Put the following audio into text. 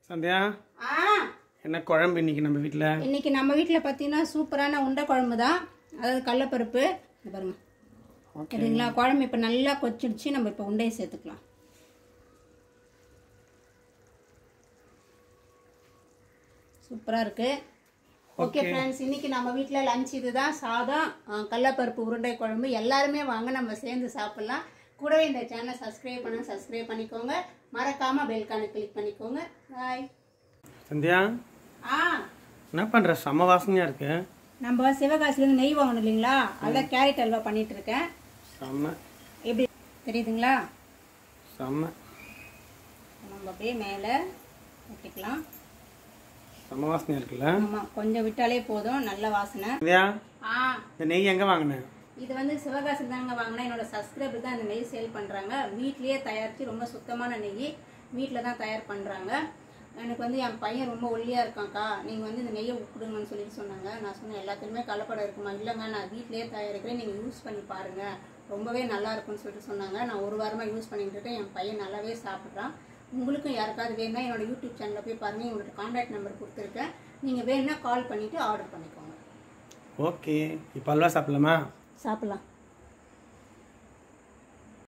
சந்தியா என்ன குழம்பு இன்னைக்கு நம்ம வீட்ல? இன்னைக்கு நம்ம வீட்ல பாத்தீங்கன்னா சூப்பரான உண்டை குழம்பு தான். அதாவது கடலைப்பருப்பு பாருங்க. சரிங்களா? குழம்பு இப்ப நல்லா கொச்சிடுச்சு. நம்ம இப்ப உண்டையை சேர்த்துக்கலாம். சூப்பரா இருக்கு. ஓகே ஃப்ரெண்ட்ஸ், இன்னைக்கு நம்ம வீட்ல லஞ்ச் இதுதான். சாதம், கடலைப்பருப்பு உருண்டை குழம்பு. எல்லாருமே வாங்க நம்ம சேர்ந்து சாப்பிடலாம். கூடவே இந்த சேனலை சப்ஸ்கிரைப் பண்ணிக்கோங்க. மறக்காம பெல்கான கிளிக் பண்ணிக்கோங்க. பாய். சந்தியா என்ன பண்ற? செம்ம வாசனையா இருக்கு. நம்ம சிவகாசிலேருந்து நெய் வாங்கணும் இல்லைங்களா? அதான் கேரட் அல்வா பண்ணிட்டு இருக்கேன். செம்ம. எப்படி தெரியுதுங்களா? செம்ம. நம்ம அப்படியே மேலே ஊற்றிக்கலாம். செம்ம வாசனையா இருக்குல்ல? ஆமா, கொஞ்சம் விட்டாலே போதும். நல்ல வாசனை. சந்தியா இந்த நெய் எங்க வாங்கின? இது வந்து சிவகாசி தாங்க வாங்கினா. என்னோட சப்ஸ்கிரைபர் தான் இந்த நெய் சேல் பண்றாங்க. வீட்லயே தயாரிச்சு ரொம்ப சுத்தமான நெய் வீட்டில் தான் தயார் பண்றாங்க. எனக்கு வந்து என் பையன் ரொம்ப ஒல்லியா இருக்கான்க்கா, நீங்க வந்து இந்த நெய்யை கொடுங்கன்னு சொல்லிட்டு சொன்னாங்க. நான் சொன்னேன் எல்லாத்துலேயுமே கலப்படம் இருக்குமா? இல்லைங்க, நான் வீட்லயே தயாரிக்கிறேன், நீங்க யூஸ் பண்ணி பாருங்க, ரொம்பவே நல்லா இருக்கும்னு சொல்லிட்டு சொன்னாங்க. நான் ஒரு வாரமா யூஸ் பண்ணிட்டு இருக்கேன். என் பையன் நல்லாவே சாப்பிட்றான். உங்களுக்கும் யாருக்காவது வேணும்னா என்னோட யூடியூப் சேனலில் போய் பாருங்க. உங்களோட கான்டாக்ட் நம்பர் கொடுத்துருக்கேன். நீங்க வேணும்னா கால் பண்ணிட்டு ஆர்டர் பண்ணிக்கோங்க. ஓகே, இப்போ அல்வா சாப்பிடலாமா? சாப்பிடலாம்.